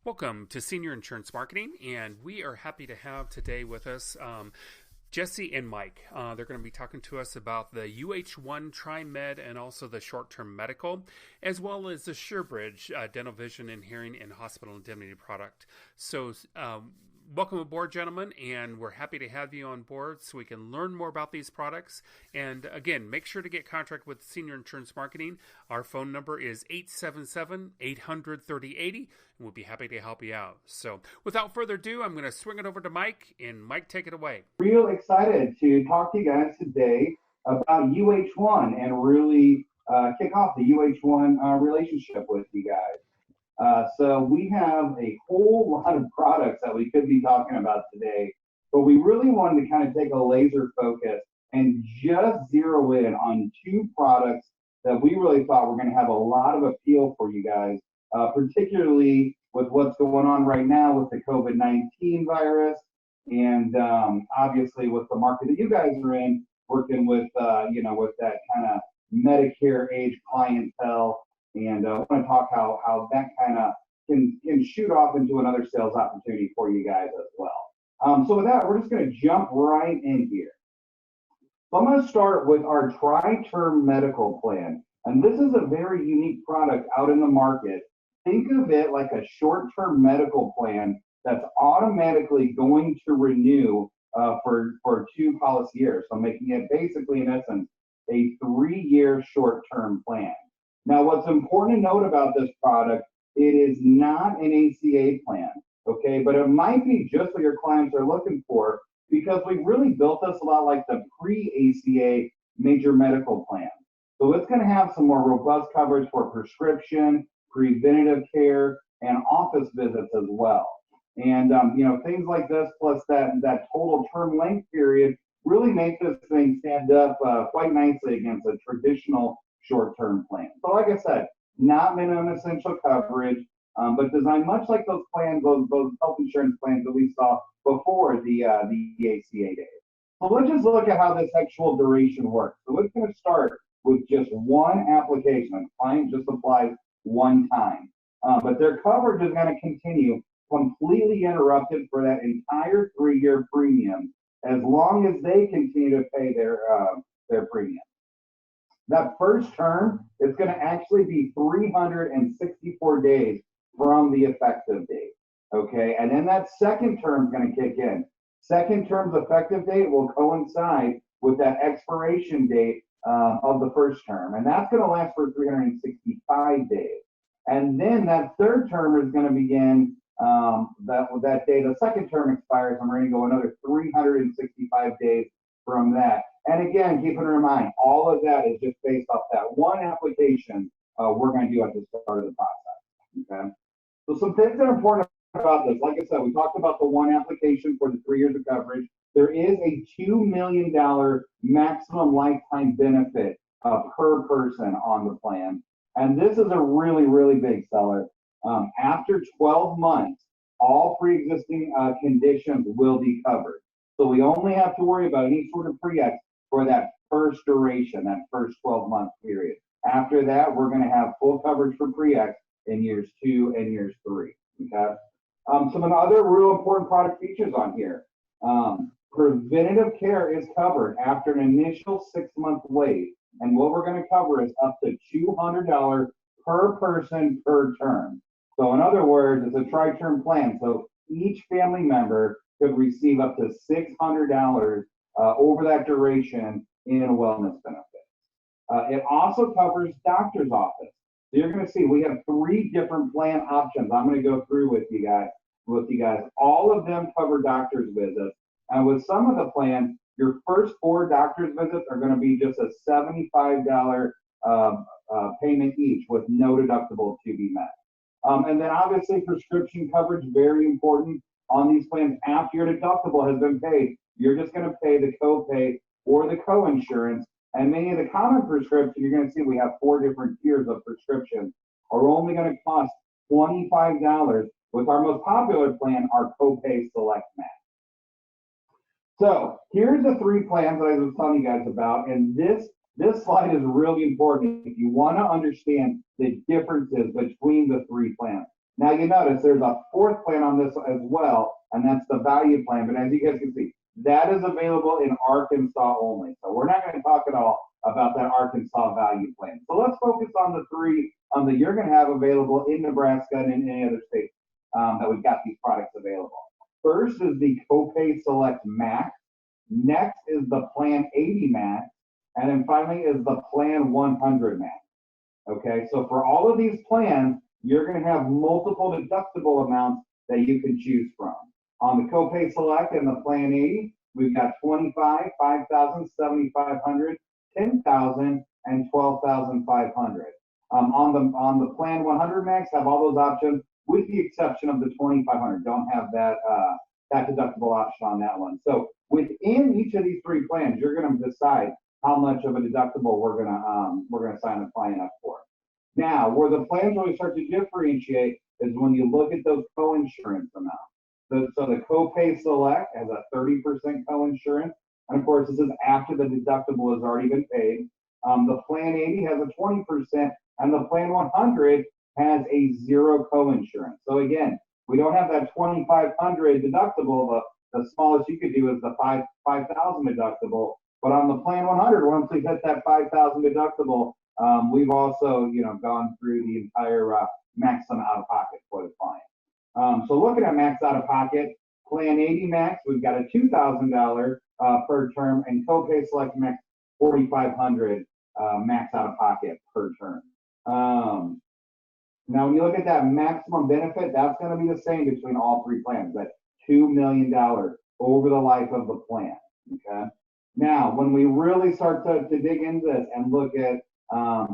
Welcome to Senior Insurance Marketing, and we are happy to have today with us Jesse and Mike. They're going to be talking to us about the UHOne TriMed and also the short-term medical, as well as the SureBridge dental, vision, and hearing and hospital indemnity product. So welcome aboard, gentlemen, and we're happy to have you on board so we can learn more about these products. And again, make sure to get contract with Senior Insurance Marketing. Our phone number is 877-800-3080, and we'll be happy to help you out. So without further ado, I'm going to swing it over to Mike, and Mike, take it away. Real excited to talk to you guys today about UHOne and really kick off the UHOne relationship with you guys. So we have a whole lot of products that we could be talking about today, but we really wanted to kind of take a laser focus and just zero in on two products that we really thought were going to have a lot of appeal for you guys, particularly with what's going on right now with the COVID-19 virus, and obviously with the market that you guys are in, working with with that kind of Medicare age clientele. And I want to talk how that kind of can shoot off into another sales opportunity for you guys as well. So with that, we're just going to jump right in here. So I'm going to start with our TriTerm medical plan. And this is a very unique product out in the market. Think of it like a short-term medical plan that's automatically going to renew for 2 policy years. So making it basically, in essence, a 3-year short-term plan. Now, what's important to note about this product, it is not an ACA plan, okay? But it might be just what your clients are looking for, because we really built this a lot like the pre-ACA major medical plan. So it's going to have some more robust coverage for prescription, preventative care, and office visits as well. And things like this, plus that total term length period, really make this thing stand up quite nicely against a traditional short-term plan. So like I said, not minimum essential coverage, but designed much like those plans, those health insurance plans that we saw before the ACA days. So let's just look at how this actual duration works. So it's going to start with just one application. A client just applies one time, but their coverage is going to continue completely uninterrupted for that entire 3-year premium, as long as they continue to pay their premium. That first term is going to actually be 364 days from the effective date, okay? And then that second term is going to kick in. Second term's effective date will coincide with that expiration date of the first term, and that's going to last for 365 days. And then that third term is going to begin that day the second term expires, and we're going to go another 365 days from that. And again, keep in mind, all of that is just based off that one application we're going to do at the start of the process, okay? So some things that are important about this, like I said, we talked about the one application for the 3 years of coverage. There is a $2 million maximum lifetime benefit per person on the plan. And this is a really, really big seller. After 12 months, all pre-existing conditions will be covered. So we only have to worry about any sort of pre-ex for that first duration, that first 12-month period. After that, we're going to have full coverage for pre-ex in years 2 and years 3. Okay. Some other real important product features on here. Preventative care is covered after an initial 6-month wait, and what we're going to cover is up to $200 per person per term. So in other words, it's a tri-term plan. So each family member could receive up to $600 over that duration in a wellness benefit. It also covers doctor's office. So you're going to see we have 3 different plan options. I'm going to go through with you guys. All of them cover doctor's visits. And with some of the plans, your first 4 doctor's visits are going to be just a $75 payment each with no deductible to be met. And then obviously prescription coverage, very important on these plans. After your deductible has been paid, you're just going to pay the copay or the co-insurance. And many of the common prescriptions, you're going to see we have 4 different tiers of prescriptions, are only going to cost $25. With our most popular plan, our copay select match. So here's the 3 plans that I was telling you guys about, and this slide is really important if you want to understand the differences between the 3 plans. Now you notice there's a fourth plan on this as well, and that's the value plan. But as you guys can see, that is available in Arkansas only. So we're not going to talk at all about that Arkansas value plan. So let's focus on the three that you're going to have available in Nebraska and in any other state that we've got these products available. First is the Copay Select Max. Next is the Plan 80 Max. And then finally is the Plan 100 Max. Okay, so for all of these plans, you're going to have multiple deductible amounts that you can choose from. On the Copay Select and the Plan 80, we've got 25, 5,000, 7,500, 10,000, and 12,500. On the Plan 100 Max, have all those options with the exception of the 2,500. Don't have that that deductible option on that one. So within each of these three plans, you're going to decide how much of a deductible we're gonna sign the client up for. Now, where the plans really start to differentiate is when you look at those co-insurance amounts. So the Copay Select has a 30% co-insurance, and of course, this is after the deductible has already been paid. The Plan 80 has a 20%, and the Plan 100 has a 0 co-insurance. So again, we don't have that 2,500 deductible. The smallest you could do is the 5,000 deductible. But on the Plan 100, once we hit that 5,000 deductible, we've also, gone through the entire maximum out of pocket for the client. So looking at max out of pocket, Plan 80 Max, we've got a $2,000 per term, and Copay Select Max, $4,500 max out of pocket per term. Now, when you look at that maximum benefit, that's going to be the same between all three plans. That's $2 million over the life of the plan. Okay. Now, when we really start to dig into this and look at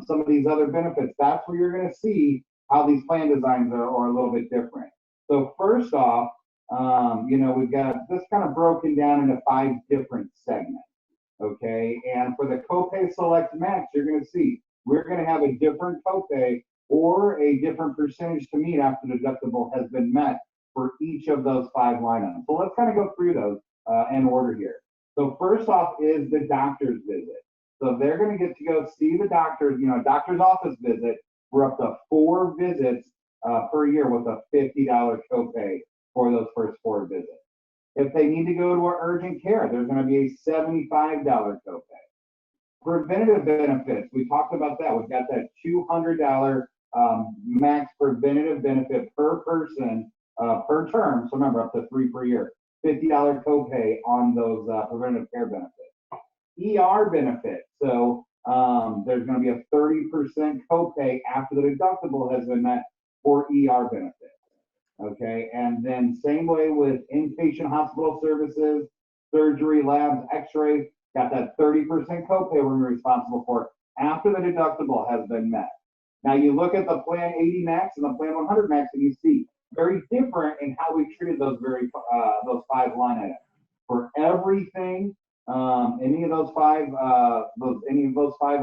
some of these other benefits, that's where you're going to see how these plan designs are a little bit different. So first off, we've got this kind of broken down into 5 different segments. Okay, and for the Copay Select Max, you're going to see we're going to have a different copay or a different percentage to meet after the deductible has been met for each of those 5 line items. So let's kind of go through those in order here. So first off is the doctor's visit. So they're going to get to go see the doctor, doctor's office visit for up to 4 visits per year with a $50 copay for those first 4 visits. If they need to go to an urgent care, there's going to be a $75 copay. Preventative benefits, we talked about that. We've got that $200 max preventative benefit per person per term. So remember, up to 3 per year. $50 copay on those preventative care benefits. ER benefits, so there's going to be a 30% copay after the deductible has been met for ER benefits. Okay, and then same way with inpatient hospital services, surgery, labs, x-rays, got that 30% copay we're responsible for after the deductible has been met. Now you look at the Plan 80 Max and the Plan 100 Max, and you see very different in how we treated those 5 line items. For everything, any of those 5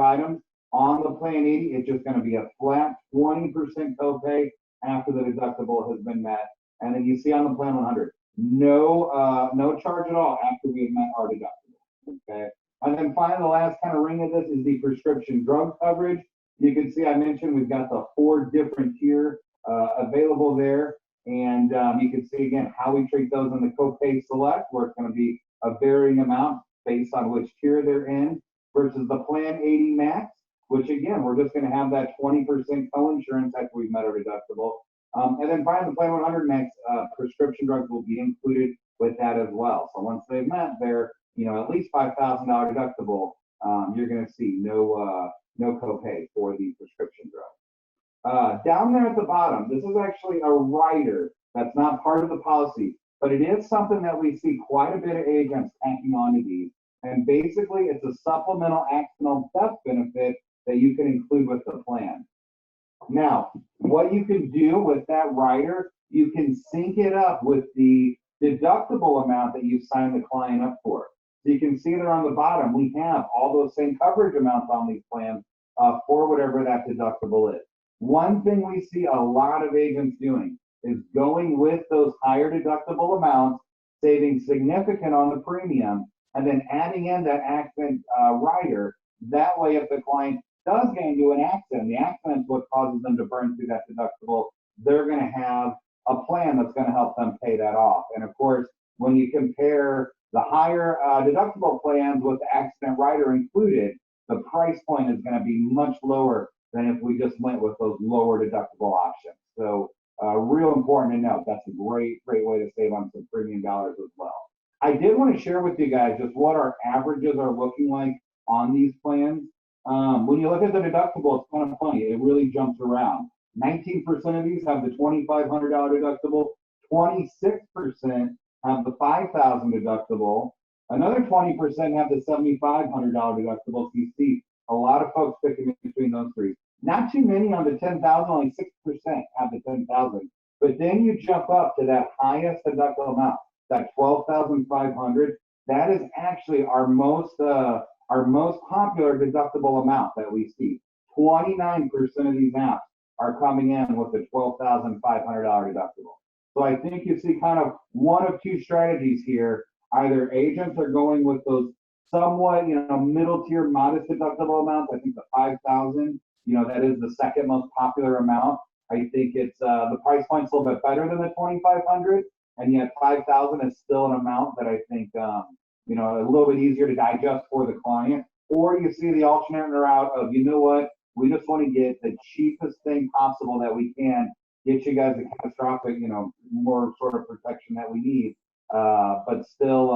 items on the Plan 80, it's just going to be a flat 20% copay after the deductible has been met. And then you see on the Plan 100, no charge at all after we have met our deductible. Okay. And then finally, the last kind of ring of this is the prescription drug coverage. You can see I mentioned we've got the 4 different tier available there. And you can see again how we treat those in the Copay Select, where it's going to be a varying amount based on which tier they're in, versus the Plan 80 Max, which again, we're just going to have that 20% co-insurance after we've met our deductible. And then finally, the Plan 100 Max, prescription drugs will be included with that as well. So once they've met their, at least $5,000 deductible, you're going to see no copay for the prescription drug. Down there at the bottom, this is actually a rider that's not part of the policy, but it is something that we see quite a bit of agents tacking onto these. And basically, it's a supplemental accidental death benefit that you can include with the plan. Now, what you can do with that rider, you can sync it up with the deductible amount that you signed the client up for. So you can see there on the bottom, we have all those same coverage amounts on these plans for whatever that deductible is. One thing we see a lot of agents doing is going with those higher deductible amounts, saving significant on the premium, and then adding in that accident rider. That way, if the client does get into an accident, the accident is what causes them to burn through that deductible, they're going to have a plan that's going to help them pay that off. And of course, when you compare the higher deductible plans with the accident rider included, the price point is going to be much lower than if we just went with those lower deductible options. So real important to note, that's a great way to save on some premium dollars as well. I did want to share with you guys just what our averages are looking like on these plans. When you look at the deductible, it's kind of funny. It really jumps around. 19% of these have the $2,500 deductible. 26% have the $5,000 deductible. Another 20% have the $7,500 deductible. So you see a lot of folks picking between those three. Not too many on the 10,000. Only 6% have the 10,000. But then you jump up to that highest deductible amount, that 12,500. That is actually our most popular deductible amount that we see. 29% of these apps are coming in with the $12,500 deductible. So I think you see kind of one of two strategies here. Either agents are going with those somewhat, middle tier modest deductible amounts. I think the 5,000, that is the second most popular amount. I think it's the price point's a little bit better than the 2,500, and yet 5,000 is still an amount that I think a little bit easier to digest for the client. Or you see the alternate route of, we just want to get the cheapest thing possible that we can, get you guys the catastrophic, more sort of protection that we need, but still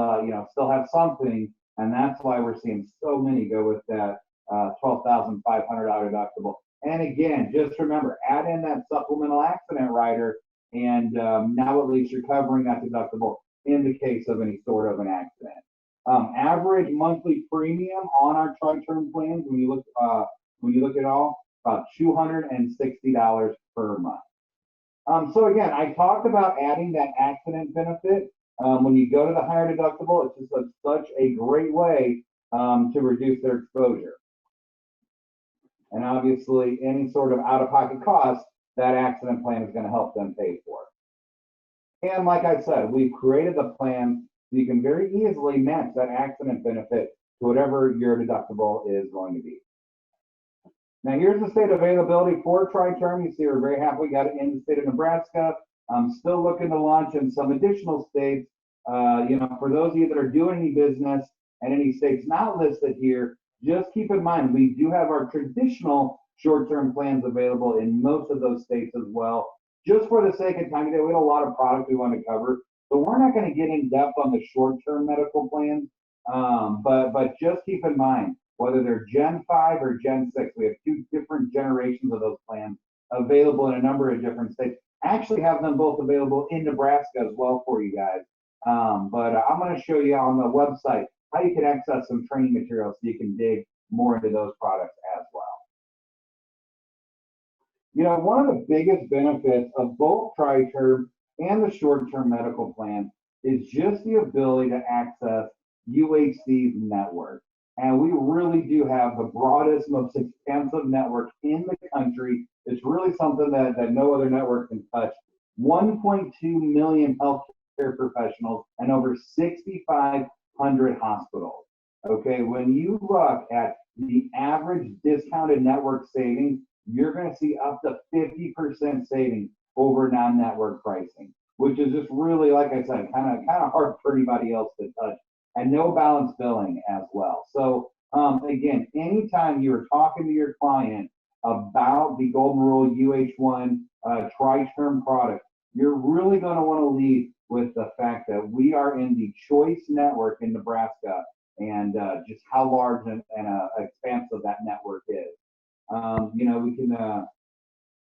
have something. And that's why we're seeing so many go with that $12,500 deductible. And again, just remember, add in that supplemental accident rider, and now at least you're covering that deductible in the case of any sort of an accident. Average monthly premium on our TriTerm plans, when you look at all, about $260 per month. So again, I talked about adding that accident benefit. When you go to the higher deductible, it's just such a great way to reduce their exposure. And obviously, any sort of out-of-pocket cost, that accident plan is going to help them pay for. And like I said, we've created the plan so you can very easily match that accident benefit to whatever your deductible is going to be. Now, here's the state availability for TriTerm. You see, we're very happy we got it in the state of Nebraska. I'm still looking to launch in some additional states. For those of you that are doing any business in any states not listed here, just keep in mind, we do have our traditional short-term plans available in most of those states as well. Just for the sake of time today, we have a lot of products we want to cover. So we're not going to get in depth on the short-term medical plans, but just keep in mind, whether they're Gen 5 or Gen 6, we have two different generations of those plans available in a number of different states. I actually have them both available in Nebraska as well for you guys. But I'm going to show you on the website how you can access some training materials so you can dig more into those products as well. One of the biggest benefits of both TriTerm and the short-term medical plan is just the ability to access UHC's network. And we really do have the broadest, most expansive network in the country. It's really something that no other network can touch. 1.2 million healthcare professionals and over 6,500 hospitals. Okay, when you look at the average discounted network savings, you're going to see up to 50% savings over non-network pricing, which is just really, like I said, kind of hard for anybody else to touch, and no balance billing as well. So again, anytime you're talking to your client about the Golden Rule UHOne TriTerm product, you're really going to want to lead with the fact that we are in the choice network in Nebraska, and just how large and expansive that network is. We can,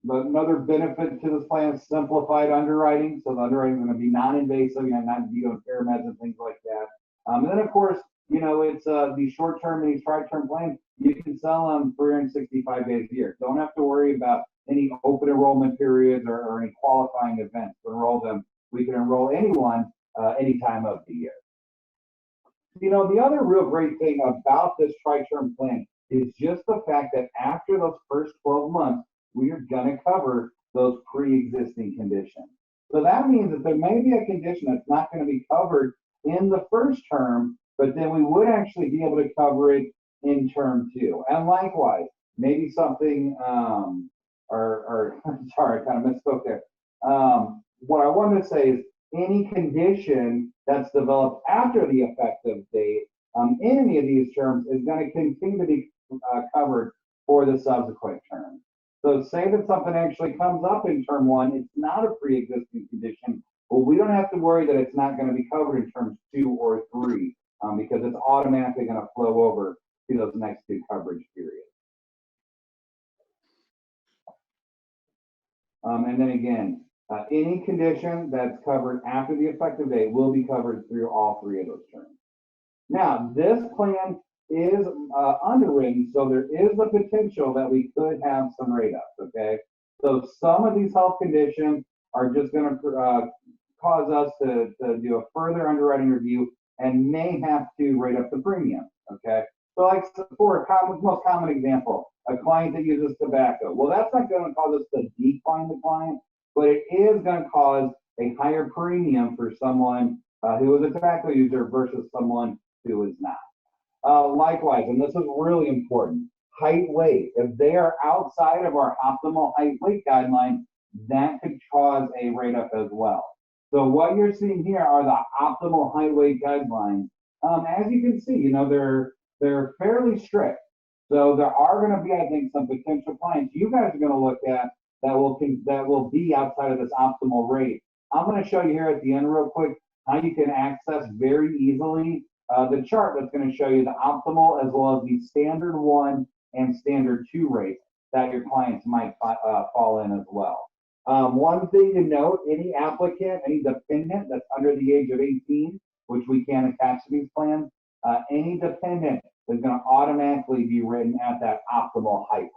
another benefit to this plan is simplified underwriting. So the underwriting is going to be non-invasive, not veto parameds and things like that. And then, of course, it's these short-term and these TriTerm plans, you can sell them 365 days a year. Don't have to worry about any open enrollment periods or any qualifying events to enroll them. We can enroll anyone any time of the year. The other real great thing about this TriTerm plan is just the fact that after those first 12 months, we are going to cover those pre-existing conditions. So that means that there may be a condition that's not going to be covered in the first term, but then we would actually be able to cover it in term 2. And likewise, maybe something sorry, I kind of misspoke there. What I wanted to say is any condition that's developed after the effective date in any of these terms is going to continue to be covered for the subsequent term. So say that something actually comes up in term 1, it's not a pre-existing condition, well, we don't have to worry that it's not going to be covered in terms 2 or 3 because it's automatically going to flow over to those next 2 coverage periods. And then again, any condition that's covered after the effective date will be covered through all 3 of those terms. Now, this plan is underwritten, so there is the potential that we could have some rate ups, okay? So some of these health conditions are just going to cause us to do a further underwriting review and may have to rate up the premium, okay? So like for a most common example, a client that uses tobacco. Well, that's not going to cause us to decline the client, but it is going to cause a higher premium for someone who is a tobacco user versus someone who is not. Likewise, and this is really important, height, weight. If they are outside of our optimal height weight guideline, that could cause a rate up as well. So what you're seeing here are the optimal height weight guidelines. As you can see, you know, they're fairly strict. So there are going to be, I think, some potential clients you guys are going to look at that will be outside of this optimal rate. I'm going to show you here at the end real quick how you can access very easily the chart that's going to show you the optimal as well as the standard 1 and standard 2 rates that your clients might fall in as well. One thing to note, any applicant, any dependent that's under the age of 18, which we can attach to these plans, any dependent is going to automatically be written at that optimal height range.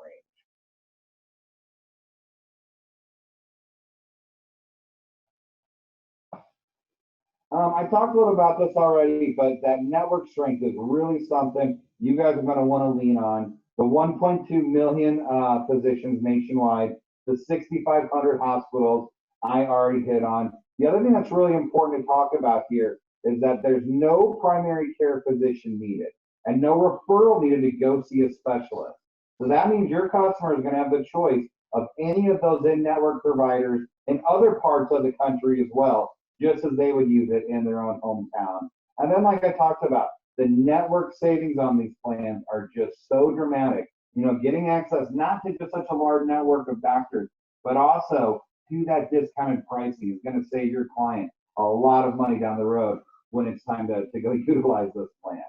I talked a little about this already, but that network strength is really something you guys are going to want to lean on. The 1.2 million physicians nationwide, the 6,500 hospitals I already hit on. The other thing that's really important to talk about here is that there's no primary care physician needed and no referral needed to go see a specialist. So that means your customer is going to have the choice of any of those in-network providers in other parts of the country as well, just as they would use it in their own hometown. And then, like I talked about, the network savings on these plans are just so dramatic. You know, getting access not to just such a large network of doctors, but also to that discounted pricing is going to save your client a lot of money down the road when it's time to go utilize this plan.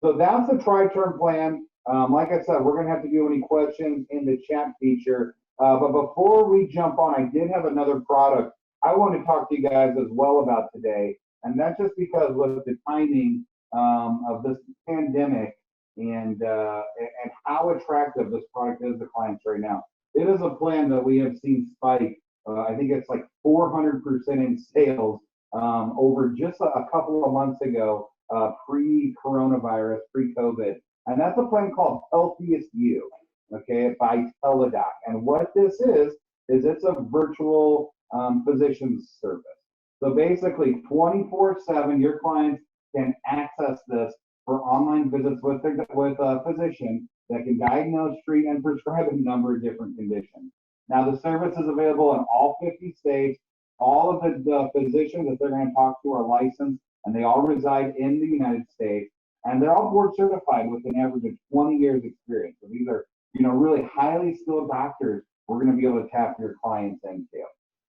So that's the TriTerm plan. Like I said, we're going to have to do any questions in the chat feature. But before we jump on, I did have another product I want to talk to you guys as well about today. And that's just because with the timing of this pandemic and how attractive this product is to clients right now. It is a plan that we have seen spike. I think it's like 400% in sales over just a couple of months ago, pre-coronavirus, pre-COVID. And that's a plan called Healthiest You, okay, by Teladoc. And what this is it's a virtual physician's service. So basically 24/7, your clients can access this for online visits with a physician that can diagnose, treat, and prescribe a number of different conditions. Now the service is available in all 50 states. All of the physicians that they're going to talk to are licensed, and they all reside in the United States, and they're all board certified with an average of 20 years experience. So these are, you know, really highly skilled doctors we're going to be able to tap your clients into.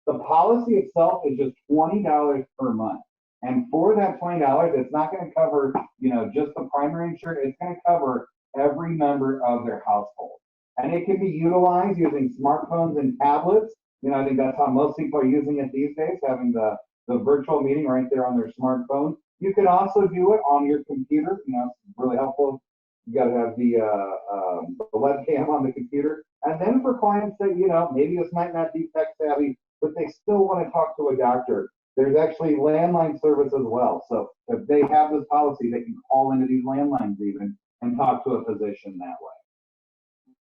The policy itself is just $20 per month. And for that $20, it's not going to cover, you know, just the primary insured. It's going to cover every member of their household. And it can be utilized using smartphones and tablets. You know, I think that's how most people are using it these days, having the virtual meeting right there on their smartphone. You can also do it on your computer. You know, it's really helpful. You got to have the webcam on the computer. And then for clients that, you know, maybe this might not be tech savvy, but they still want to talk to a doctor, there's actually landline service as well. So if they have this policy, they can call into these landlines even and talk to a physician that way.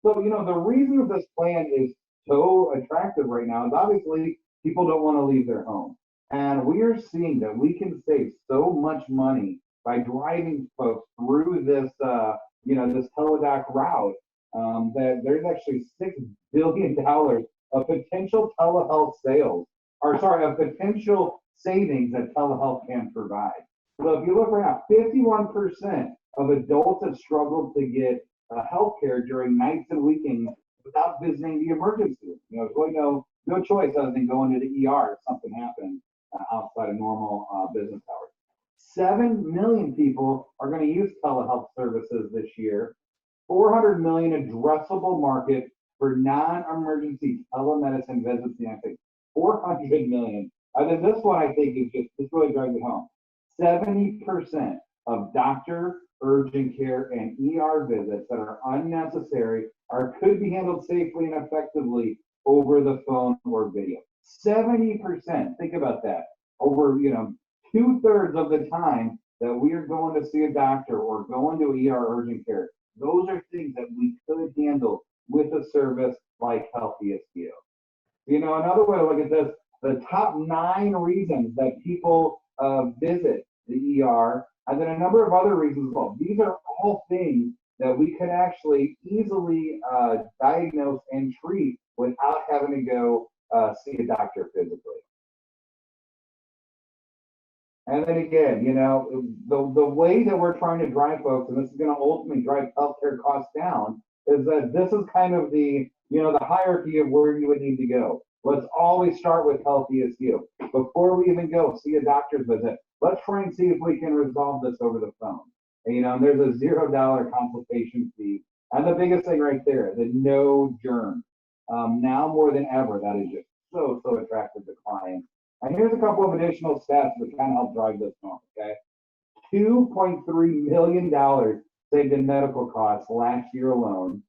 So, you know, the reason this plan is so attractive right now is obviously people don't want to leave their home. And we are seeing that we can save so much money by driving folks through this, you know, this Teladoc route. that there's actually $6 billion of potential telehealth sales, or sorry, of potential savings that telehealth can provide. So if you look right now, 51% of adults have struggled to get health care during nights and weekends without visiting the emergency room. You know, there's really no choice other than going to the ER if something happens outside of normal business hours. 7 million people are going to use telehealth services this year. 400 million addressable market for non-emergency telemedicine visits. I think 400 million. And then this one I think is this really drives it home. 70% of doctor, urgent care, and ER visits that are unnecessary could be handled safely and effectively over the phone or video. 70%. Think about that. Over 2/3 of the time that we are going to see a doctor or going to ER urgent care, those are things that we could handle with a service like HealthySU. Another way to look at this, the top 9 reasons that people visit the ER, and then a number of other reasons as well. These are all things that we could actually easily diagnose and treat without having to go see a doctor physically. And then again, the way that we're trying to drive folks, and this is going to ultimately drive healthcare costs down, is that this is kind of the hierarchy of where you would need to go. Let's always start with HealthySU. Before we even go see a doctor's visit, let's try and see if we can resolve this over the phone. And there's a $0 consultation fee. And the biggest thing right there, the no germs. Now more than ever, that is just so attractive to clients. And here's a couple of additional stats that kind of help drive this home, okay? $2.3 million saved in medical costs last year alone.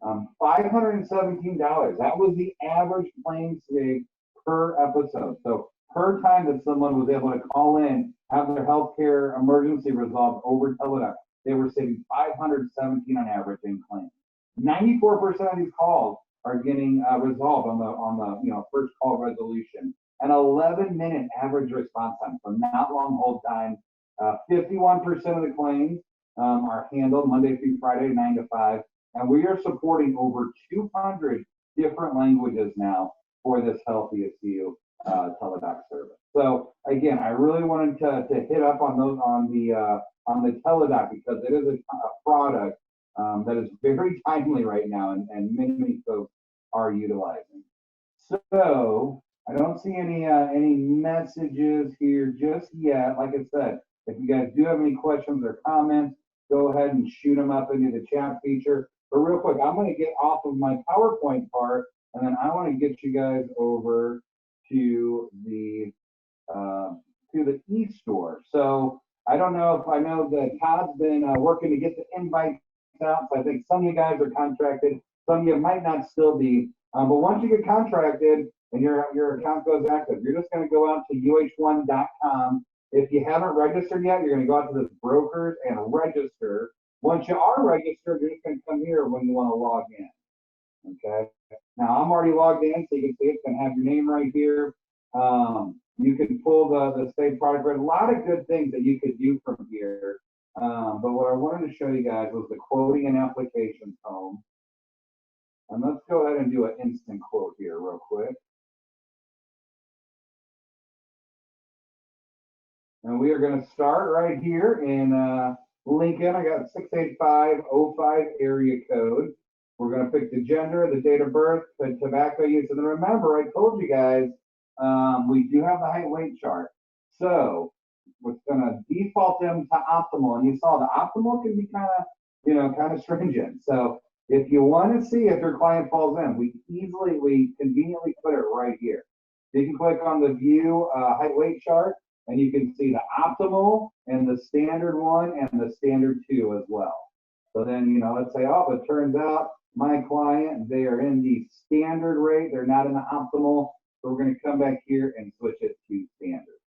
$517. That was the average claim save per episode. So per time that someone was able to call in, have their healthcare emergency resolved over teledoc, they were saving $517 on average in claims. 94% of these calls are getting resolved on the first call resolution. An 11-minute average response time, so not long hold time. 51% of the claims are handled Monday through Friday, 9 to 5, and we are supporting over 200 different languages now for this HealthySU teledoc service. So again, I really wanted to hit up on those on the teledoc because it is a product that is very timely right now, and many folks are utilizing. So I don't see any messages here just yet. Like I said, if you guys do have any questions or comments, go ahead and shoot them up into the chat feature. But real quick, I'm going to get off of my PowerPoint part, and then I want to get you guys over to the e-store. So I don't know if I know that Todd's been working to get the invites out. So I think some of you guys are contracted, some of you might not still be. But once you get contracted and your account goes active, you're just going to go out to UHOne.com. If you haven't registered yet, you're going to go out to this brokers and register. Once you are registered, you're just going to come here when you want to log in. Okay. Now I'm already logged in, so you can see it's going to have your name right here. You can pull the save product rate. A lot of good things that you could do from here. But what I wanted to show you guys was the quoting and applications home. And let's go ahead and do an instant quote here real quick. And we are going to start right here in Lincoln. I got 68505 area code. We're going to pick the gender, the date of birth, the tobacco use. And then remember, I told you guys, we do have the height weight chart. So we're going to default them to optimal. And you saw the optimal can be kind of stringent. So if you want to see if your client falls in, we conveniently put it right here. You can click on the view height weight chart, and you can see the optimal and the standard 1 and the standard 2 as well. So then, let's say, oh, it turns out my client, they are in the standard rate, they're not in the optimal. So we're going to come back here and switch it to standard.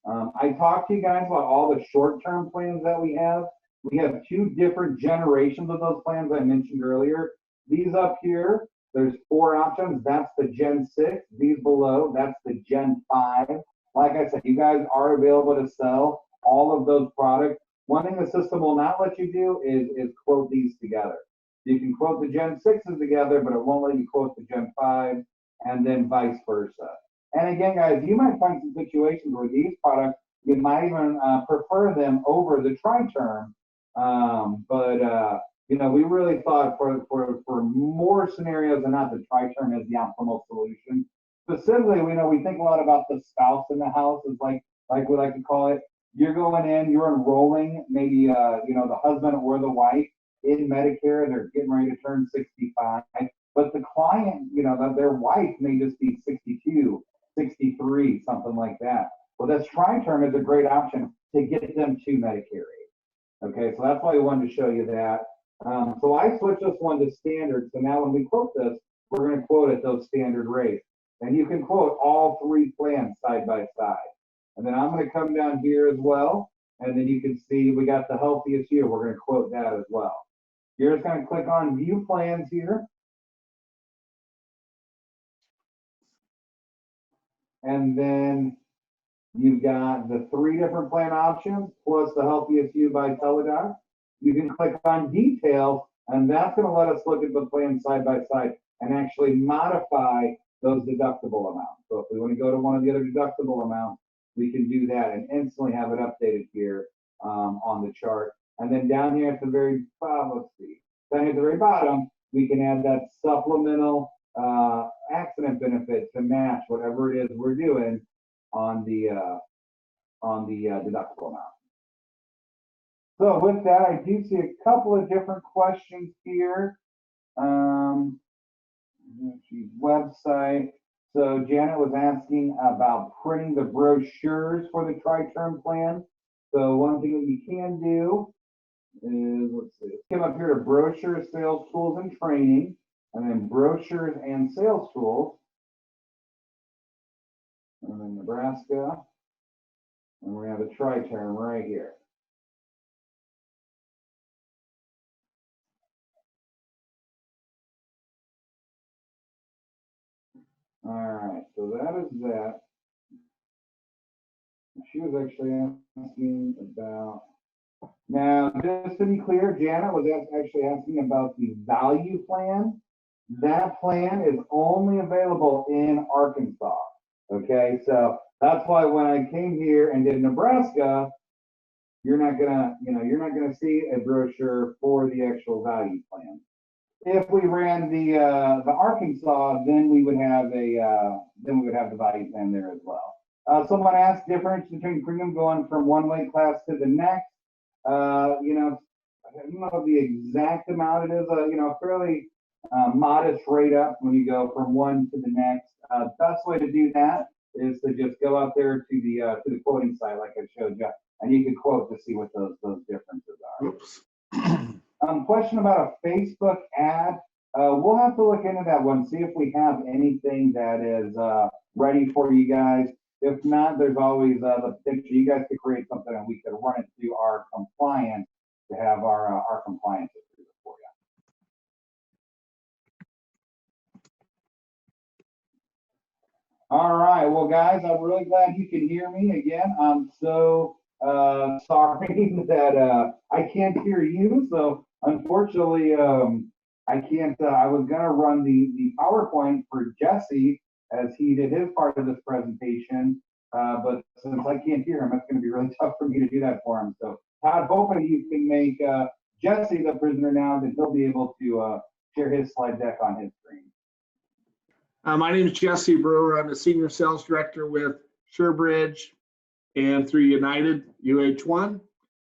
I talked to you guys about all the short-term plans that we have. We have 2 different generations of those plans I mentioned earlier. These up here, there's 4 options. That's the Gen 6. These below, that's the Gen 5. Like I said, you guys are available to sell all of those products. One thing the system will not let you do is quote these together. You can quote the Gen 6s together, but it won't let you quote the Gen 5s, and then vice versa. And again, guys, you might find some situations where these products, you might even prefer them over the TriTerm. You know, we really thought for more scenarios than not, the TriTerm is the optimal solution. Specifically, we think a lot about the spouse in the house, is like we like to call it. You're going in, you're enrolling maybe you know, the husband or the wife in Medicare. They're getting ready to turn 65, but the client, you know, their wife may just be 62, 63, something like that. Well, this TriTerm is a great option to get them to Medicare. Okay, so that's why we wanted to show you that. So I switched this one to standard. So now when we quote this, we're going to quote at those standard rates. And you can quote all three plans side by side. And then I'm going to come down here as well. And then you can see we got the healthiest year. We're going to quote that as well. You're just going to click on view plans here. And then you've got the three different plan options plus the healthiest you by Teladoc. You can click on details, and that's going to let us look at the plan side by side and actually modify those deductible amounts. So if we want to go to one of the other deductible amounts, we can do that and instantly have it updated here on the chart. And then down here at the very bottom, let's see, down here at the very bottom, we can add that supplemental accident benefit to match whatever it is we're doing on the deductible amount. So with that, I do see a couple of different questions here. Website. So Janet was asking about printing the brochures for the TriTerm plan. So one thing that you can do is, let's see, let's come up here to brochures, sales tools, and training, and then brochures and sales tools, and then Nebraska, and we have a TriTerm right here. All right, so that is that. She was actually asking about, now just to be clear, Janet was actually asking about the value plan. That plan is only available in Arkansas. Okay, so that's why when I came here and did Nebraska, you're not gonna see a brochure for the actual value plan. If we ran the Arkansas, then we would have the value plan there as well. Someone asked difference between premium going from one weight class to the next. You know, I don't know the exact amount. It is a fairly modest rate up when you go from one to the next. Best way to do that is to just go out there to the quoting site, like I showed you, and you can quote to see what those differences are. Oops. Question about a Facebook ad. We'll have to look into that one, see if we have anything that is ready for you guys. If not, there's always the picture. You guys could create something and we could run it through our compliance to have our compliance for you. All right, well, guys, I'm really glad you can hear me again. I'm so sorry that I can't hear you. So unfortunately, I can't. I was gonna run the PowerPoint for Jesse as he did his part of this presentation, but since I can't hear him, it's going to be really tough for me to do that for him. So Todd, hoping you can make Jesse the prisoner now, that he'll be able to share his slide deck on his screen. My name is Jesse Brewer. I'm the Senior Sales Director with SureBridge and through United UHOne.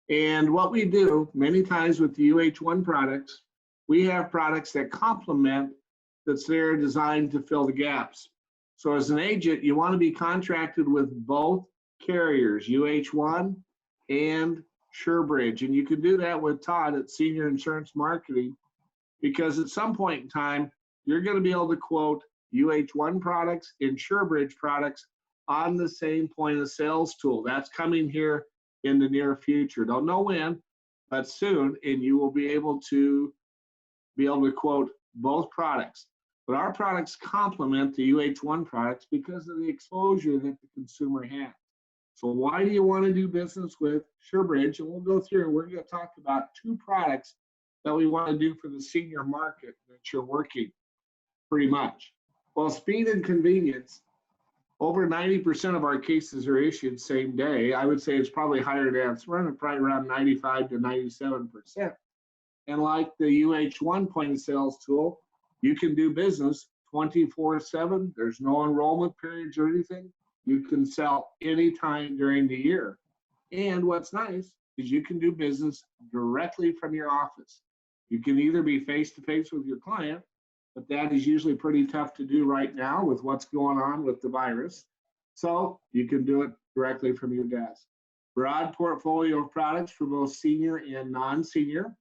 And what we do many times with the UHOne products, we have products that complement, that's there designed to fill the gaps. So as an agent, you want to be contracted with both carriers, UHOne and SureBridge. And you can do that with Todd at Senior Insurance Marketing, because at some point in time, you're going to be able to quote UHOne products and SureBridge products on the same point of sales tool. That's coming here in the near future. Don't know when, but soon, and you will be able to quote both products. But our products complement the UHOne products because of the exposure that the consumer has. So why do you want to do business with SureBridge? And we'll go through, we're going to talk about two products that we want to do for the senior market that you're working, pretty much. Well, speed and convenience, over 90% of our cases are issued same day. I would say it's probably higher than it's running probably around 95 to 97%. And like the UHOne point of sales tool, you can do business 24/7. There's no enrollment periods or anything. You can sell anytime during the year. And what's nice is you can do business directly from your office. You can either be face-to-face with your client, but that is usually pretty tough to do right now with what's going on with the virus. So you can do it directly from your desk. Broad portfolio of products for both senior and non-senior.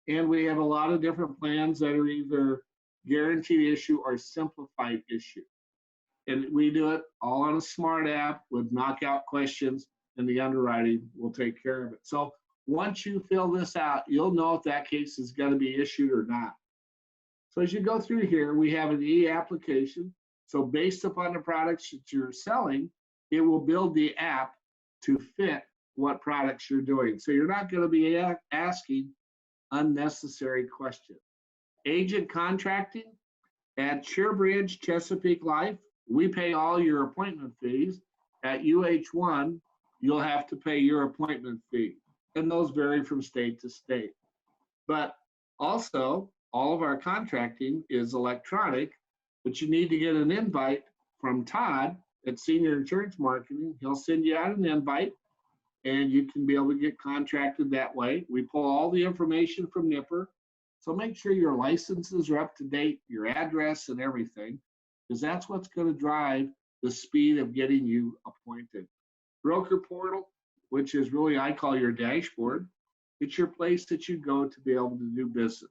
And we have a lot of different plans that are either guaranteed issue or simplified issue. And we do it all on a smart app with knockout questions, and the underwriting will take care of it. So once you fill this out, you'll know if that case is going to be issued or not. So as you go through here, we have an e-application. So based upon the products that you're selling, it will build the app to fit what products you're doing. So you're not going to be asking unnecessary questions. Agent contracting at SureBridge, Chesapeake Life, we pay all your appointment fees. At UHOne, you'll have to pay your appointment fee, and those vary from state to state. But also, all of our contracting is electronic, but you need to get an invite from Todd at Senior Insurance Marketing. He'll send you out an invite, and you can be able to get contracted that way. We pull all the information from NIPR, so make sure your licenses are up to date, your address and everything, because that's what's going to drive the speed of getting you appointed. Broker portal, which is really, I call your dashboard. It's your place that you go to be able to do business.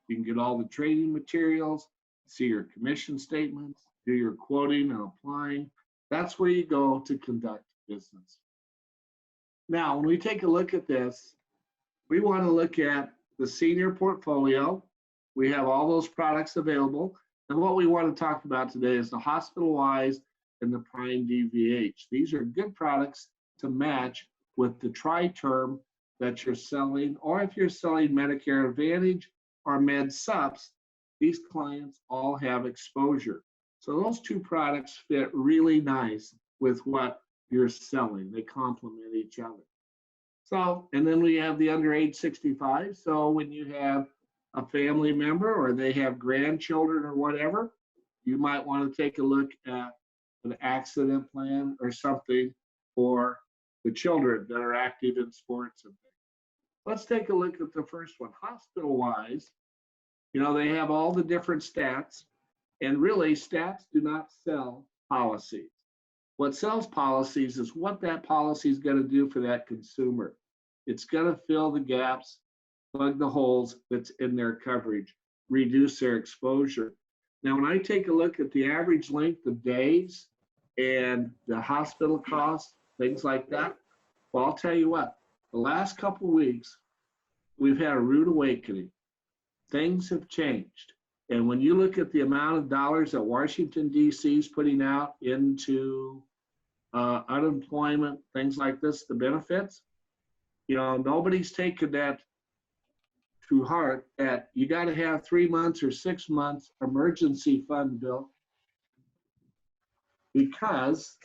You can get all the training materials, see your commission statements, do your quoting and applying. That's where you go to conduct business. Now, when we take a look at this, we want to look at the senior portfolio. We have all those products available. And what we want to talk about today is the HospitalWise and the Prime DVH. These are good products to match with the TriTerm that you're selling, or if you're selling Medicare Advantage or Med Sups, these clients all have exposure. So those two products fit really nice with what you're selling. They complement each other. So, and then we have the under age 65. So when you have a family member or they have grandchildren or whatever, you might want to take a look at an accident plan or something for the children that are active in sports and things. Let's take a look at the first one, HospitalWise. You know, they have all the different stats, and really stats do not sell policies. What sells policies is what that policy is going to do for that consumer. It's going to fill the gaps, plug the holes that's in their coverage, reduce their exposure. Now, when I take a look at the average length of days and the hospital costs, things like that, well, I'll tell you what, the last couple of weeks, we've had a rude awakening. Things have changed. And when you look at the amount of dollars that Washington, D.C. is putting out into unemployment, things like this, the benefits, you know, nobody's taken that to heart that you got to have 3 months or 6 months emergency fund built, because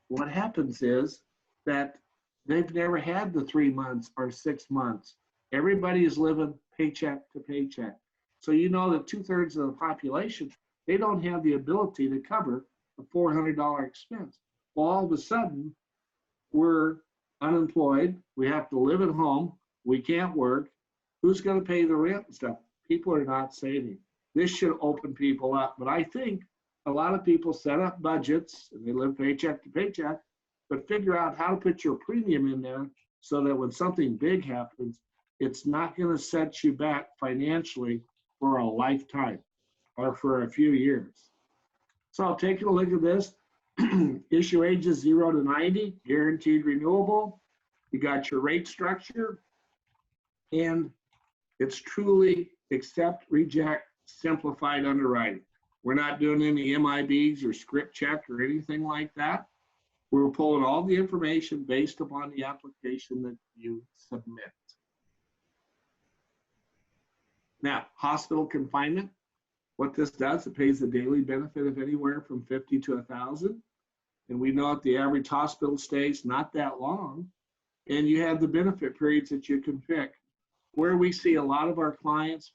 what happens is that they've never had the 3 months or 6 months. Everybody is living paycheck to paycheck. So you know that 2/3 of the population, they don't have the ability to cover a $400 expense. Well, all of a sudden, we're unemployed. We have to live at home. We can't work. Who's going to pay the rent and stuff? People are not saving. This should open people up. But I think a lot of people set up budgets and they live paycheck to paycheck, but figure out how to put your premium in there so that when something big happens, it's not going to set you back financially for a lifetime or for a few years. So taking a look at this, issue ages 0 to 90, guaranteed renewable. You got your rate structure, and it's truly accept, reject, simplified underwriting. We're not doing any MIBs or script check or anything like that. We're pulling all the information based upon the application that you submit. Now, hospital confinement, what this does, it pays the daily benefit of anywhere from $50 to $1,000. And we know that the average hospital stay is not that long. And you have the benefit periods that you can pick. Where we see a lot of our clients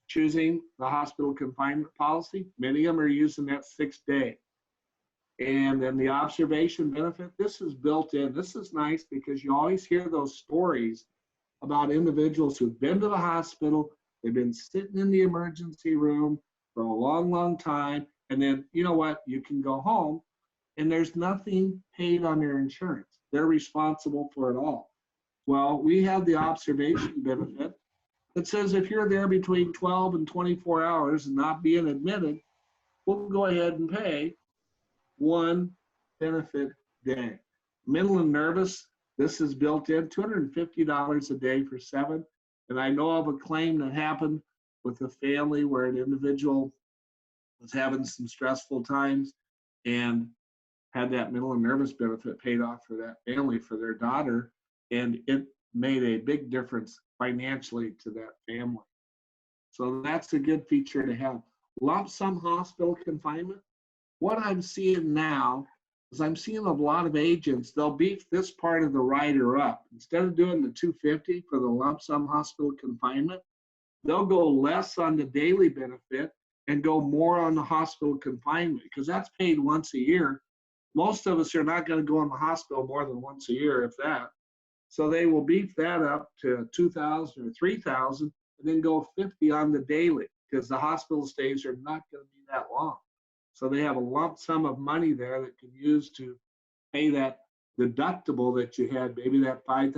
choosing the hospital confinement policy, many of them are using that 6th day. And then the observation benefit, this is built in. This is nice because you always hear those stories about individuals who've been to the hospital, they've been sitting in the emergency room for a long, long time, and then, you know what, you can go home and there's nothing paid on their insurance. They're responsible for it all. Well, we have the observation benefit that says if you're there between 12 and 24 hours and not being admitted, we'll go ahead and pay 1 benefit day. Mental and nervous, this is built in, $250 a day for 7. And I know of a claim that happened with a family where an individual was having some stressful times and had that mental and nervous benefit paid off for that family, for their daughter, and it made a big difference financially to that family. So that's a good feature to have. Lump sum hospital confinement. What I'm seeing now is I'm seeing a lot of agents, they'll beef this part of the rider up. Instead of doing the $250 for the lump sum hospital confinement, they'll go less on the daily benefit and go more on the hospital confinement because that's paid once a year. Most of us are not going to go in the hospital more than once a year, if that. So they will beef that up to $2,000 or $3,000 and then go $50 on the daily because the hospital stays are not going to be that long. So they have a lump sum of money there that can use to pay that deductible that you had, maybe that $5,000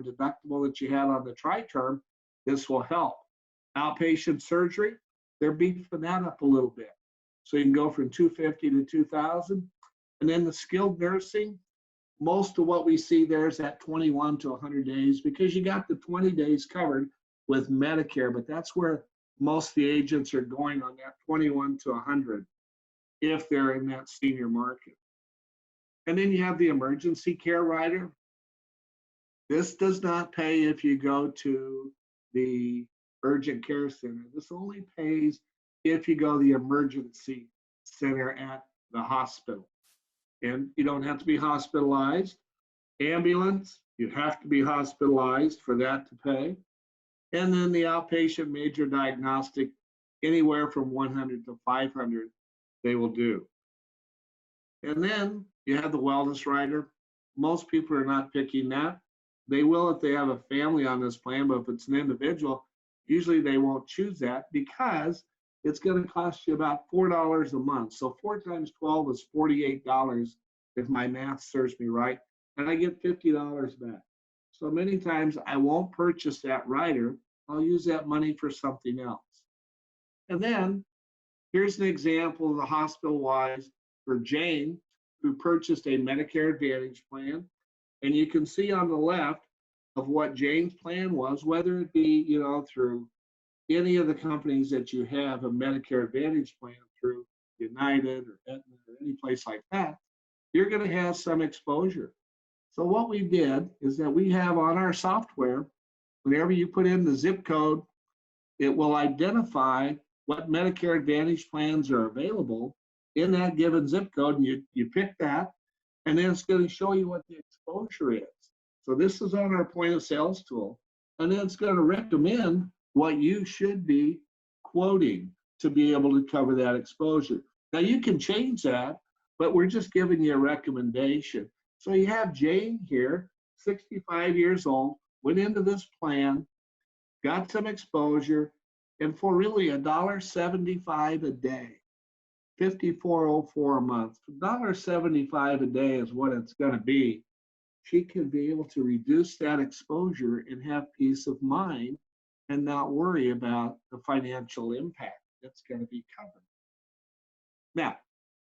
deductible that you had on the TriTerm. This will help. Outpatient surgery, they're beefing that up a little bit. So you can go from $250 to $2,000. And then the skilled nursing, most of what we see there is at 21 to 100 days because you got the 20 days covered with Medicare, but that's where most of the agents are going on that 21 to 100 if they're in that senior market. And then you have the emergency care rider. This does not pay if you go to the urgent care center. This only pays if you go to the emergency center at the hospital. And you don't have to be hospitalized. Ambulance, you have to be hospitalized for that to pay. And then the outpatient major diagnostic, anywhere from 100 to 500, they will do. And then you have the wellness rider. Most people are not picking that. They will if they have a family on this plan, but if it's an individual, usually they won't choose that because it's going to cost you about $4 a month. So 4 times 12 is $48 if my math serves me right, and I get $50 back. So many times I won't purchase that rider. I'll use that money for something else. And then here's an example of the HospitalWise for Jane, who purchased a Medicare Advantage plan. And you can see on the left of what Jane's plan was, whether it be, through any of the companies that you have a Medicare Advantage plan through, United or Aetna or any place like that, you're going to have some exposure. So what we did is that we have on our software, whenever you put in the zip code, it will identify what Medicare Advantage plans are available in that given zip code, and you pick that, and then it's going to show you what the exposure is. So this is on our point of sales tool, and then it's going to recommend what you should be quoting to be able to cover that exposure. Now you can change that, but we're just giving you a recommendation. So you have Jane here, 65 years old, went into this plan, got some exposure, and for really $1.75 a day, $54.04 a month, $1.75 a day is what it's going to be. She can be able to reduce that exposure and have peace of mind and not worry about the financial impact that's going to be covered. Now,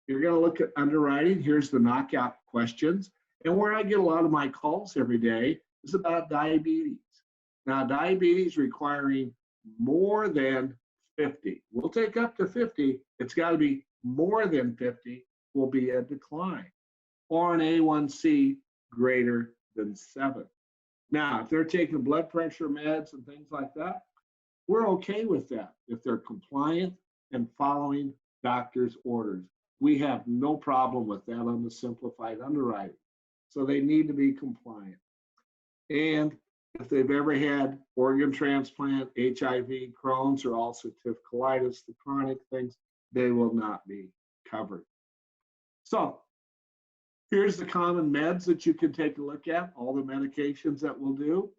you're going to look at underwriting. Here's the knockout questions. And where I get a lot of my calls every day is about diabetes. Now, diabetes requiring more than 50. We'll take up to 50. It's got to be more than 50 will be a decline. Or an A1C greater than 7. Now, if they're taking blood pressure meds and things like that, we're okay with that if they're compliant and following doctor's orders. We have no problem with that on the simplified underwriting. So they need to be compliant. And if they've ever had organ transplant, HIV, Crohn's, or ulcerative colitis, the chronic things, they will not be covered. So here's the common meds that you can take a look at, all the medications that we'll do.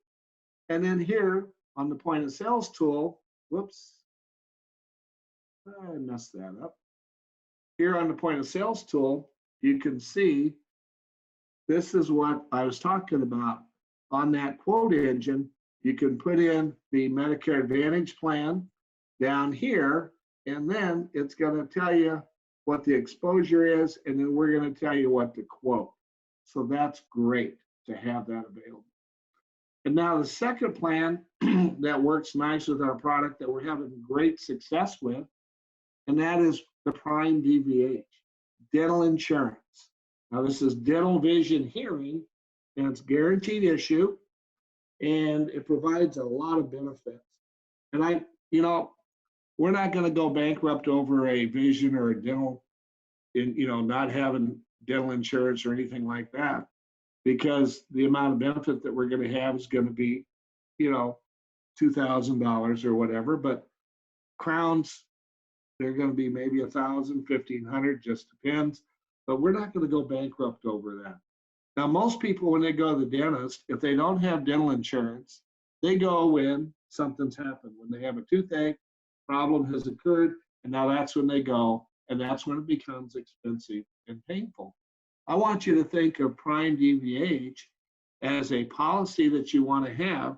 And then here on the point of sales tool, whoops, I messed that up. Here on the point of sales tool, you can see this is what I was talking about. On that quote engine, you can put in the Medicare Advantage plan down here, and then it's going to tell you what the exposure is, and then we're going to tell you what to quote. So that's great to have that available. And now the second plan that works nice with our product that we're having great success with, and that is the Prime DVH, dental insurance. Now this is dental, vision, hearing, and it's guaranteed issue, and it provides a lot of benefits. And we're not going to go bankrupt over a vision or a dental, not having dental insurance or anything like that, because the amount of benefit that we're going to have is going to be, $2,000 or whatever. But crowns, they're going to be maybe $1,000, $1,500, just depends. But we're not going to go bankrupt over that. Now, most people, when they go to the dentist, if they don't have dental insurance, they go when something's happened, when they have a toothache, problem has occurred, and now that's when they go, and that's when it becomes expensive and painful. I want you to think of Prime DVH as a policy that you want to have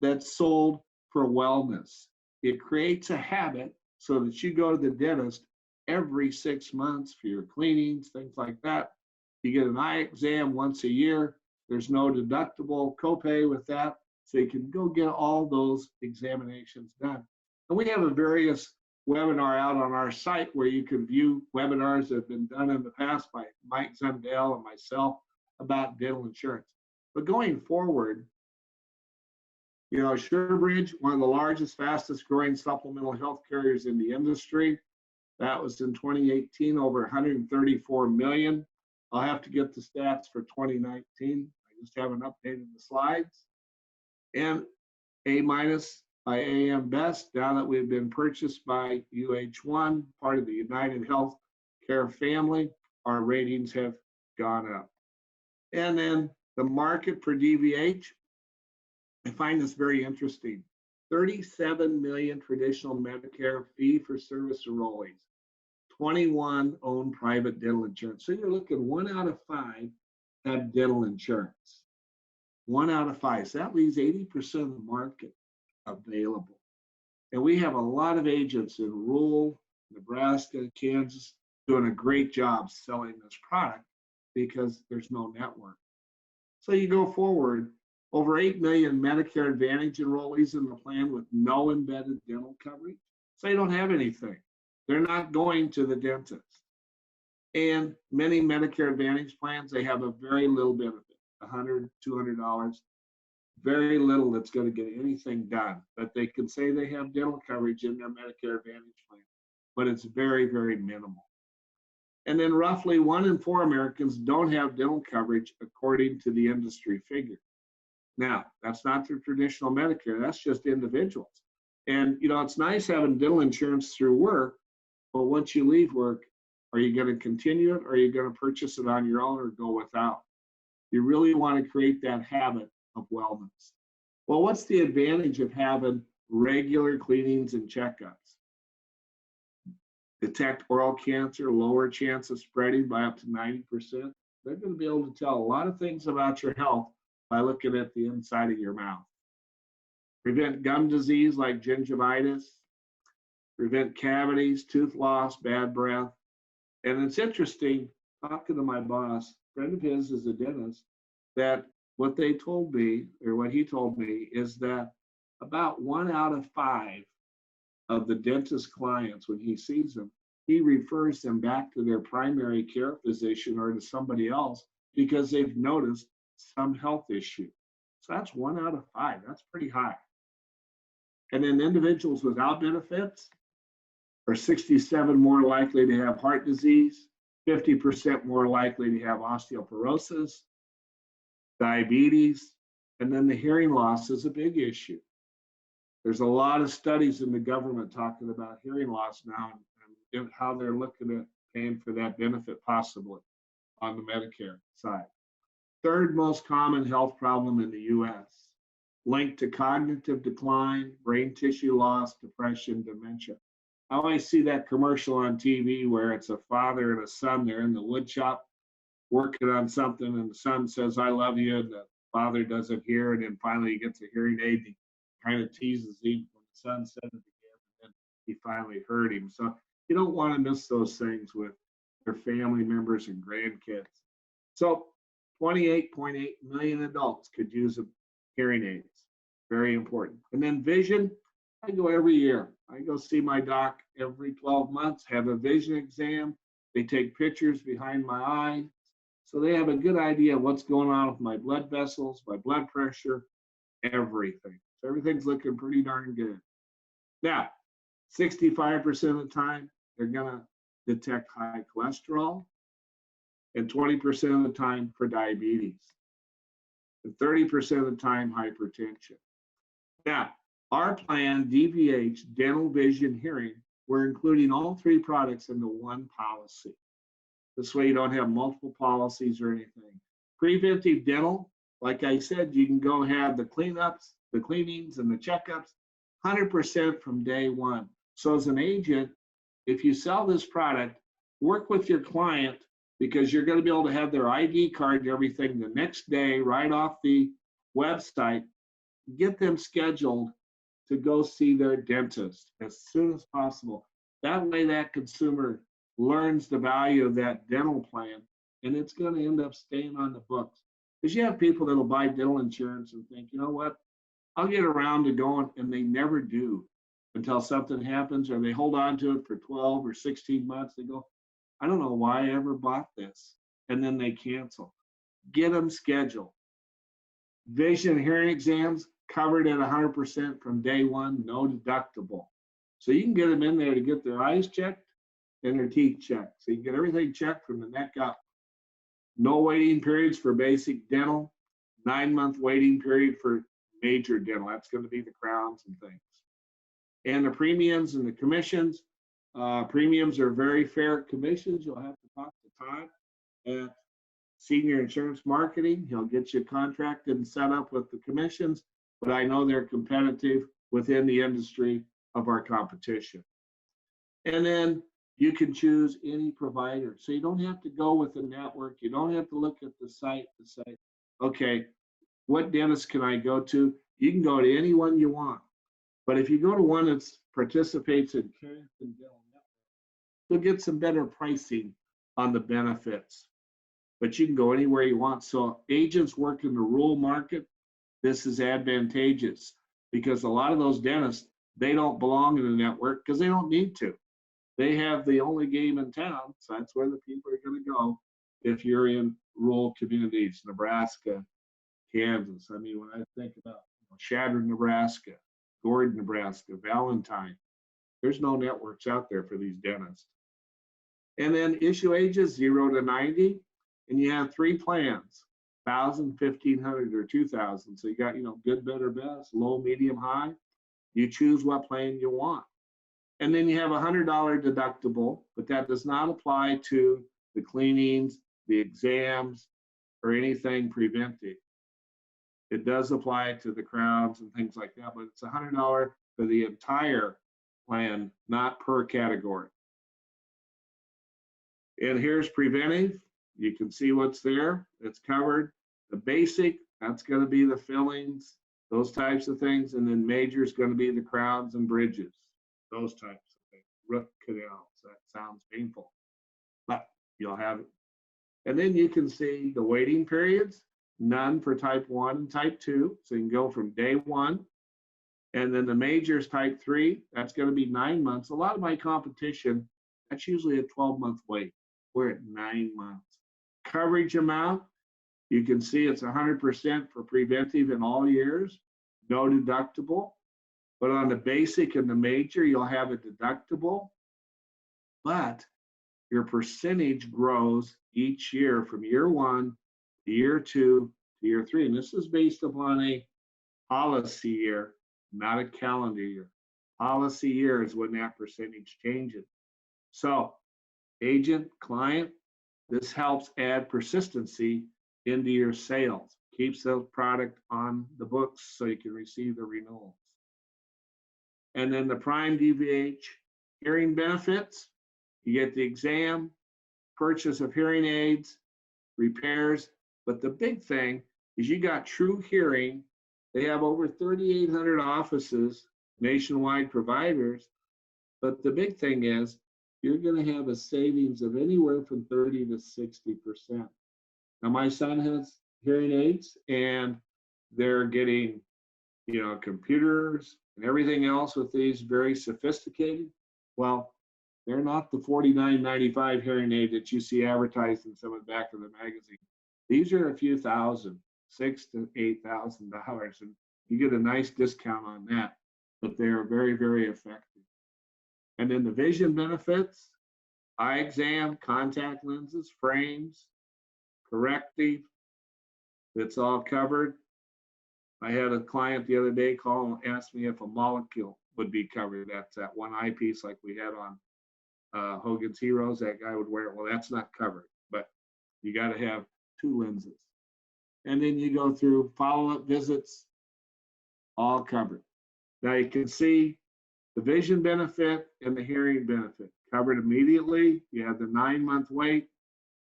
that's sold for wellness. It creates a habit so that you go to the dentist every 6 months for your cleanings, things like that. You get an eye exam once a year. There's no deductible copay with that, so you can go get all those examinations done. And we have a various webinar out on our site where you can view webinars that have been done in the past by Mike Zundel and myself about dental insurance. But going forward, SureBridge, one of the largest, fastest growing supplemental health carriers in the industry. That was in 2018, over 134 million. I'll have to get the stats for 2019. I just haven't updated the slides. And A- by AM Best, now that we've been purchased by UHOne, part of the United Health Care family, our ratings have gone up. And then the market for DVH, I find this very interesting. 37 million traditional Medicare fee-for-service enrollees, 21 own private dental insurance. So you're looking 1 out of 5 have dental insurance. 1 out of 5. So that leaves 80% of the market available. And we have a lot of agents in rural Nebraska, Kansas, doing a great job selling this product because there's no network. So you go forward, over 8 million Medicare Advantage enrollees in the plan with no embedded dental coverage. So you don't have anything. They're not going to the dentist. And many Medicare Advantage plans, they have a very little benefit, $100, $200, very little that's going to get anything done. But they can say they have dental coverage in their Medicare Advantage plan, but it's very, very minimal. And then roughly 1 in 4 Americans don't have dental coverage according to the industry figure. Now, that's not the traditional Medicare, that's just individuals. And it's nice having dental insurance through work, but once you leave work, are you going to continue it, or are you going to purchase it on your own or go without? You really want to create that habit of wellness. Well, what's the advantage of having regular cleanings and checkups? Detect oral cancer, lower chance of spreading by up to 90%. They're going to be able to tell a lot of things about your health by looking at the inside of your mouth. Prevent gum disease like gingivitis, prevent cavities, tooth loss, bad breath. And it's interesting, talking to my boss, a friend of his is a dentist, that what they told me, or what he told me, is that about 1 out of 5 of the dentist clients, when he sees them, he refers them back to their primary care physician or to somebody else because they've noticed some health issue. So that's 1 out of 5. That's pretty high. And then individuals without benefits are 67 more likely to have heart disease, 50% more likely to have osteoporosis, diabetes, and then the hearing loss is a big issue. There's a lot of studies in the government talking about hearing loss now and how they're looking at paying for that benefit possibly on the Medicare side. Third most common health problem in the US, linked to cognitive decline, brain tissue loss, depression, dementia. I always see that commercial on TV where it's a father and a son, they're in the wood shop working on something, and the son says, I love you, and the father doesn't hear, and then finally he gets a hearing aid, and he kind of teases him when the son said it again, and then he finally heard him. So you don't want to miss those things with their family members and grandkids. So 28.8 million adults could use a hearing aids. Very important. And then vision, I go every year. I go see my doc every 12 months, have a vision exam. They take pictures behind my eye. So they have a good idea of what's going on with my blood vessels, my blood pressure, everything. So everything's looking pretty darn good. Now, 65% of the time, they're going to detect high cholesterol, and 20% of the time for diabetes, and 30% of the time hypertension. Now, our plan, DVH, dental, vision, hearing, we're including all three products into one policy. This way you don't have multiple policies or anything. Preventive dental, like I said, you can go have the cleanups, the cleanings, and the checkups 100% from day one. So as an agent, if you sell this product, work with your client because you're going to be able to have their ID card and everything the next day right off the website. Get them scheduled to go see their dentist as soon as possible. That way that consumer learns the value of that dental plan, and it's going to end up staying on the books. Because you have people that will buy dental insurance and think, you know what, I'll get around to going, and they never do until something happens, or they hold on to it for 12 or 16 months. They go, I don't know why I ever bought this, and then they cancel. Get them scheduled. Vision and hearing exams covered at 100% from day one, no deductible. So you can get them in there to get their eyes checked and their teeth checked. So you get everything checked from the neck up. No waiting periods for basic dental, 9-month waiting period for major dental. That's going to be the crowns and things. And the premiums and the commissions. Premiums are very fair commissions. You'll have to talk to Todd at Senior Insurance Marketing. He'll get you contracted and set up with the commissions, but I know they're competitive within the industry of our competition. And then you can choose any provider. So you don't have to go with the network. You don't have to look at the site to say, okay, what dentist can I go to? You can go to any one you want. But if you go to one that participates in Carrington Dental Network, you'll get some better pricing on the benefits. But you can go anywhere you want. So agents work in the rural market. This is advantageous because a lot of those dentists, they don't belong in the network because they don't need to. They have the only game in town, so that's where the people are going to go if you're in rural communities, Nebraska, Kansas. I mean, when I think about Chadron, Nebraska, Gordon, Nebraska, Valentine, there's no networks out there for these dentists. And then issue ages 0 to 90, and you have 3 plans, 1,000, 1,500, or 2,000. So you got, good, better, best, low, medium, high. You choose what plan you want. And then you have a $100 deductible, but that does not apply to the cleanings, the exams, or anything preventive. It does apply to the crowns and things like that, but it's $100 for the entire plan, not per category. And here's preventive. You can see what's there. It's covered. The basic, that's going to be the fillings, those types of things. And then major is going to be the crowns and bridges. Those types of things, root canals. That sounds painful, but you'll have it. And then you can see the waiting periods, none for type 1 and type 2. So you can go from day 1. And then the majors type 3, that's going to be 9 months. A lot of my competition, that's usually a 12-month wait. We're at 9 months. Coverage amount, you can see it's 100% for preventive in all years, no deductible. But on the basic and the major, you'll have a deductible, but your percentage grows each year from year 1 to year 2 to year 3. And this is based upon a policy year, not a calendar year. Policy year is when that percentage changes. So agent, client, this helps add persistency into your sales, keeps the product on the books so you can receive the renewals. And then the prime DVH hearing benefits, you get the exam, purchase of hearing aids, repairs, but the big thing is you got True Hearing. They have over 3,800 offices, nationwide providers, but the big thing is you're going to have a savings of anywhere from 30 to 60%. Now, my son has hearing aids, and they're getting, computers and everything else with these, very sophisticated. Well, they're not the $49.95 hearing aid that you see advertised in some of the back of the magazine. These are a few thousand, $6,000 to $8,000, and you get a nice discount on that. But they are very, very effective. And then the vision benefits, eye exam, contact lenses, frames, corrective, it's all covered. I had a client the other day call and ask me if a molecule would be covered. That's that one eyepiece like we had on Hogan's Heroes. That guy would wear it. Well, that's not covered, but you got to have 2 lenses. And then you go through follow-up visits, all covered. Now you can see the vision benefit and the hearing benefit covered immediately. You have the 9-month wait,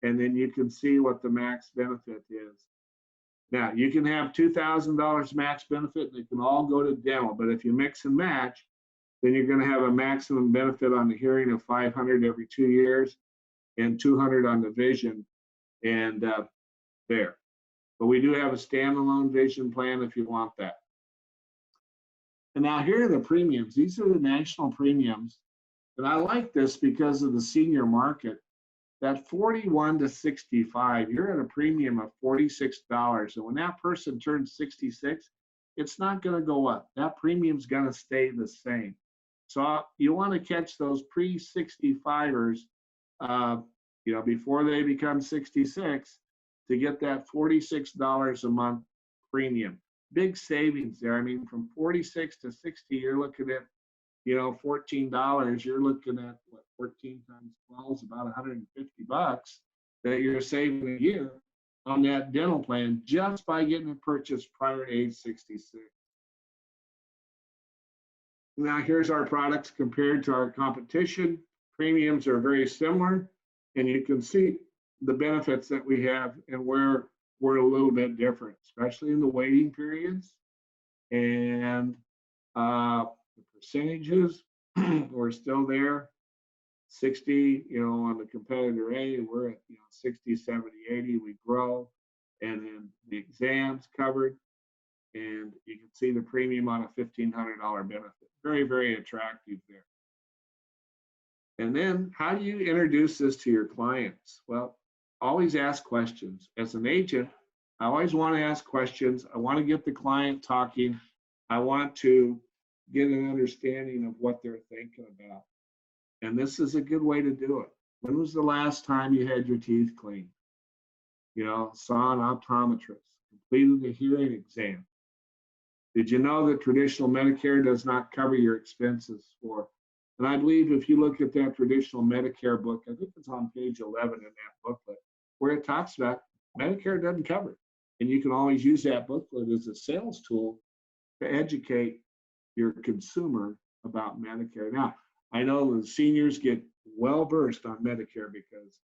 and then you can see what the max benefit is. Now you can have $2,000 max benefit, and they can all go to dental, but if you mix and match, then you're going to have a maximum benefit on the hearing of $500 every 2 years and $200 on the vision, and there. But we do have a standalone vision plan if you want that. And now here are the premiums. These are the national premiums. And I like this because of the senior market. That 41 to 65, you're at a premium of $46. And when that person turns 66, it's not going to go up. That premium's going to stay the same. So you want to catch those pre-65ers, before they become 66, to get that $46 a month premium. Big savings there. I mean, from 46 to 60, you're looking at, $14. You're looking at what, 14 times 12 is about $150 that you're saving a year on that dental plan just by getting it purchased prior to age 66. Now here's our products compared to our competition. Premiums are very similar, and you can see the benefits that we have and where we're a little bit different, especially in the waiting periods. And the percentages, we're still there. 60, on the competitor A, we're at 60, 70, 80, we grow. And then the exams covered. And you can see the premium on a $1,500 benefit. Very, very attractive there. And then how do you introduce this to your clients? Well, always ask questions. As an agent, I always want to ask questions. I want to get the client talking. I want to get an understanding of what they're thinking about. And this is a good way to do it. When was the last time you had your teeth cleaned? Saw an optometrist, completed a hearing exam. Did you know that traditional Medicare does not cover your expenses for? And I believe if you look at that traditional Medicare book, I think it's on page 11 in that booklet, where it talks about Medicare doesn't cover it. And you can always use that booklet as a sales tool to educate your consumer about Medicare. Now, I know the seniors get well versed on Medicare because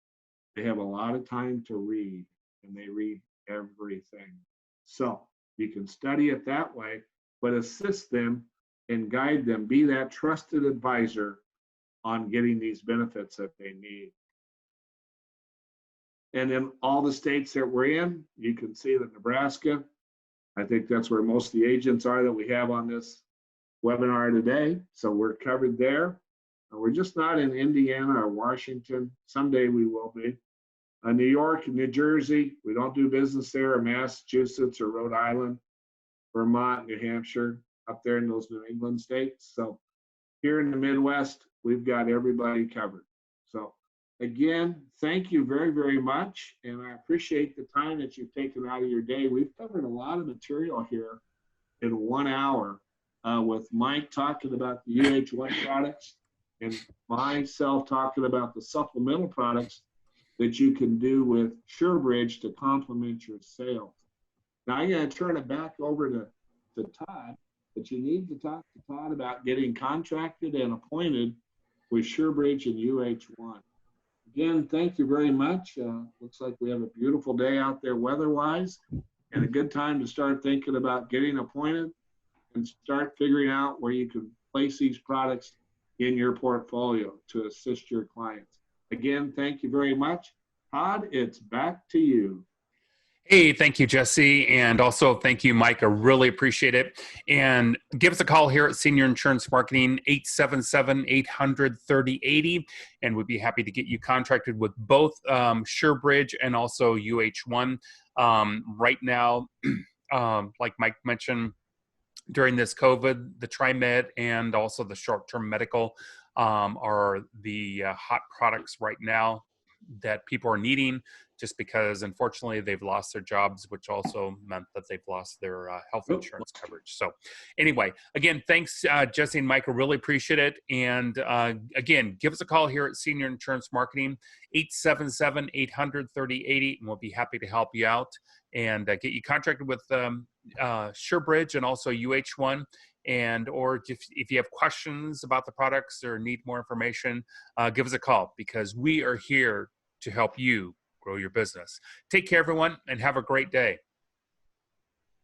they have a lot of time to read, and they read everything. So you can study it that way, but assist them and guide them, be that trusted advisor on getting these benefits that they need. And in all the states that we're in, you can see that Nebraska, I think that's where most of the agents are that we have on this webinar today. So we're covered there. We're just not in Indiana or Washington. Someday we will be. New York and New Jersey, we don't do business there, or Massachusetts or Rhode Island, Vermont, New Hampshire. up there in those New England states. So here in the Midwest, we've got everybody covered. So again, thank you very, very much. And I appreciate the time that you've taken out of your day. We've covered a lot of material here in 1 hour with Mike talking about the UHOne products and myself talking about the supplemental products that you can do with SureBridge to complement your sales. Now I'm going to turn it back over to Todd, but you need to talk to Todd about getting contracted and appointed with SureBridge and UHOne. Again, thank you very much. Looks like we have a beautiful day out there weather-wise, and a good time to start thinking about getting appointed and start figuring out where you can place these products in your portfolio to assist your clients. Again, thank you very much. Todd, it's back to you. Hey, thank you, Jesse. And also thank you, Mike. I really appreciate it. And give us a call here at Senior Insurance Marketing, 877-800-3080. And we'd be happy to get you contracted with both SureBridge and also UHOne. Right now, like Mike mentioned, during this COVID, the TriMed and also the short-term medical are the hot products right now that people are needing, just because unfortunately they've lost their jobs, which also meant that they've lost their health insurance coverage. So anyway, again, thanks, Jesse and Mike. I really appreciate it. And again, give us a call here at Senior Insurance Marketing, 877-800-3080, and we'll be happy to help you out and get you contracted with SureBridge and also UHOne. And or if you have questions about the products or need more information, give us a call, because we are here to help you grow your business. Take care, everyone, and have a great day.